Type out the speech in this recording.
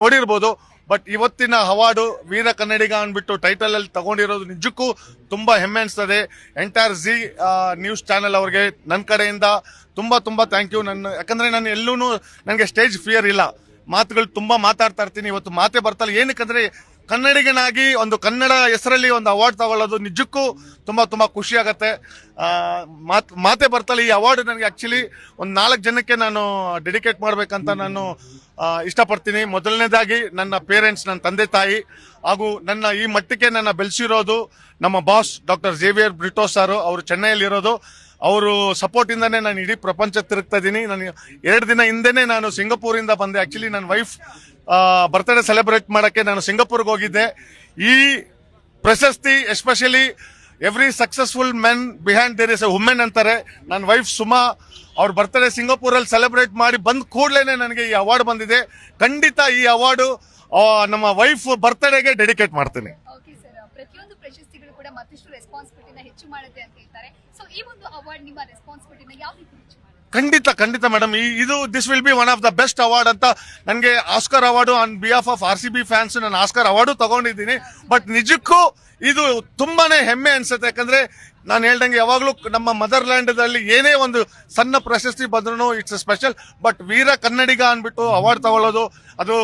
ನೋಡಿರ್ಬೋದು. ಬಟ್ ಇವತ್ತಿನ ಅವಾರ್ಡು ವೀರ ಕನ್ನಡಿಗ ಅಂದ್ಬಿಟ್ಟು ಟೈಟಲ್ ಅಲ್ಲಿ ತಗೊಂಡಿರೋದು ನಿಜಕ್ಕೂ ತುಂಬಾ ಹೆಮ್ಮೆ ಅನಿಸ್ತದೆ. ಎಂಟೈರ್ ಜಿ ನ್ಯೂಸ್ ಚಾನೆಲ್ ಅವ್ರಿಗೆ ನನ್ನ ಕಡೆಯಿಂದ ತುಂಬಾ ತುಂಬಾ ಥ್ಯಾಂಕ್ ಯು. ಯಾಕಂದ್ರೆ ನಾನು ಎಲ್ಲೂ ನನಗೆ ಸ್ಟೇಜ್ ಫಿಯರ್ ಇಲ್ಲ, ಮಾತುಗಳು ತುಂಬಾ ಮಾತಾಡ್ತಾ ಇರ್ತೀನಿ. ಇವತ್ತು ಮಾತೇ ಬರ್ತಲ್ಲ, ಏನಕ್ಕಂದ್ರೆ ಕನ್ನಡಿಗನಾಗಿ ಒಂದು ಕನ್ನಡ ಹೆಸರಲ್ಲಿ ಒಂದು ಅವಾರ್ಡ್ ತಗೊಳ್ಳೋದು ನಿಜಕ್ಕೂ ತುಂಬಾ ತುಂಬಾ ಖುಷಿ ಆಗತ್ತೆ. ಮಾತೇ ಬರ್ತಲ್ಲ. ಈ ಅವಾರ್ಡ್ ನನಗೆ ಆಕ್ಚುಲಿ ಒಂದು 4 ಜನಕ್ಕೆ ನಾನು ಡೆಡಿಕೇಟ್ ಮಾಡ್ಬೇಕಂತ ನಾನು ಇಷ್ಟಪಡ್ತೀನಿ. ಮೊದಲನೇದಾಗಿ ನನ್ನ ಪೇರೆಂಟ್ಸ್, ನನ್ನ ತಂದೆ ತಾಯಿ, ಹಾಗೂ ನನ್ನ ಈ ಮಟ್ಟಕ್ಕೆ ನನ್ನ ಬೆಳೆಸಿರೋದು ನಮ್ಮ boss doctor Xavier Brito sir. ಅವರು ಚೆನ್ನೈಯಲ್ಲಿ ಅವರು ಸಪೋರ್ಟ್ ಇಂದಾನೆ ನಾನು ಇಡೀ ಪ್ರಪಂಚ ತಿರುಗ್ತಾ ಇದ್ದೀನಿ. ನಾನು 2 ದಿನ ಹಿಂದೆನೆ ನಾನು ಸಿಂಗಾಪುರಿಂದ ಬಂದೆ. ಆಕ್ಚುಲಿ ನನ್ನ ವೈಫ್ ಬರ್ತ್ಡೇ ಸೆಲೆಬ್ರೇಟ್ ಮಾಡಕ್ಕೆ ನಾನು ಸಿಂಗಾಪುರ್ಗೆ ಹೋಗಿದ್ದೆ. ಈ ಪ್ರಶಸ್ತಿ especially every successful men behind there is a women ಅಂತಾರೆ. ನನ್ನ ವೈಫ್ ಸುಮಾ ಅವ್ರ ಬರ್ತ್ಡೇ ಸಿಂಗಾಪುರಲ್ಲಿ ಸೆಲೆಬ್ರೇಟ್ ಮಾಡಿ ಬಂದ ಕೂಡಲೇ ನನಗೆ ಈ ಅವಾರ್ಡ್ ಬಂದಿದೆ. ಖಂಡಿತ ಈ ಅವಾರ್ಡು ನಮ್ಮ ವೈಫ್ ಬರ್ತ್ಡೇಗೆ ಡೆಡಿಕೇಟ್ ಮಾಡ್ತೀನಿ. ಪ್ರತಿಯೊಂದು ಪ್ರಶಸ್ತಿಗಳು ಕೂಡ ಮತ್ತಷ್ಟು ರೆಸ್ಪಾನ್ಸಿಬಿಲಿಟಿನ ಹೆಚ್ಚು ಮಾಡುತ್ತೆ ಅಂತ ಹೇಳ್ತಾರೆ. ಸೊ ಈ ಒಂದು ಅವಾರ್ಡ್ ನಿಮ್ಮ ರೆಸ್ಪಾನ್ಸಿಬಿಲಿಟಿನ ಯಾವ ರೀತಿ ಹೆಚ್ಚು ಮಾಡುತ್ತೆ? ಖಂಡಿತ madam, this will be one of the best award ಅಂತ. ನನಗೆ Oscar award on behalf of RCB fans ನಾನು ಆಸ್ಕರ್ ಅವಾರ್ಡು ತಗೊಂಡಿದ್ದೀನಿ. ಬಟ್ ನಿಜಕ್ಕೂ ಇದು ತುಂಬಾನೇ ಹೆಮ್ಮೆ ಅನ್ಸುತ್ತೆ. ಯಾಕಂದ್ರೆ ನಾನು ಹೇಳ್ದಂಗೆ ಯಾವಾಗ್ಲೂ ನಮ್ಮ ಮದರ್ಲ್ಯಾಂಡ್ ದಲ್ಲಿ ಏನೇ ಒಂದು ಸಣ್ಣ ಪ್ರಶಸ್ತಿ ಬಂದ್ರು ಇಟ್ಸ್ ಸ್ಪೆಷಲ್. ಬಟ್ ವೀರ ಕನ್ನಡಿಗ ಅನ್ಬಿಟ್ಟು ಅವಾರ್ಡ್ ತಗೊಳ್ಳೋದು ಅದು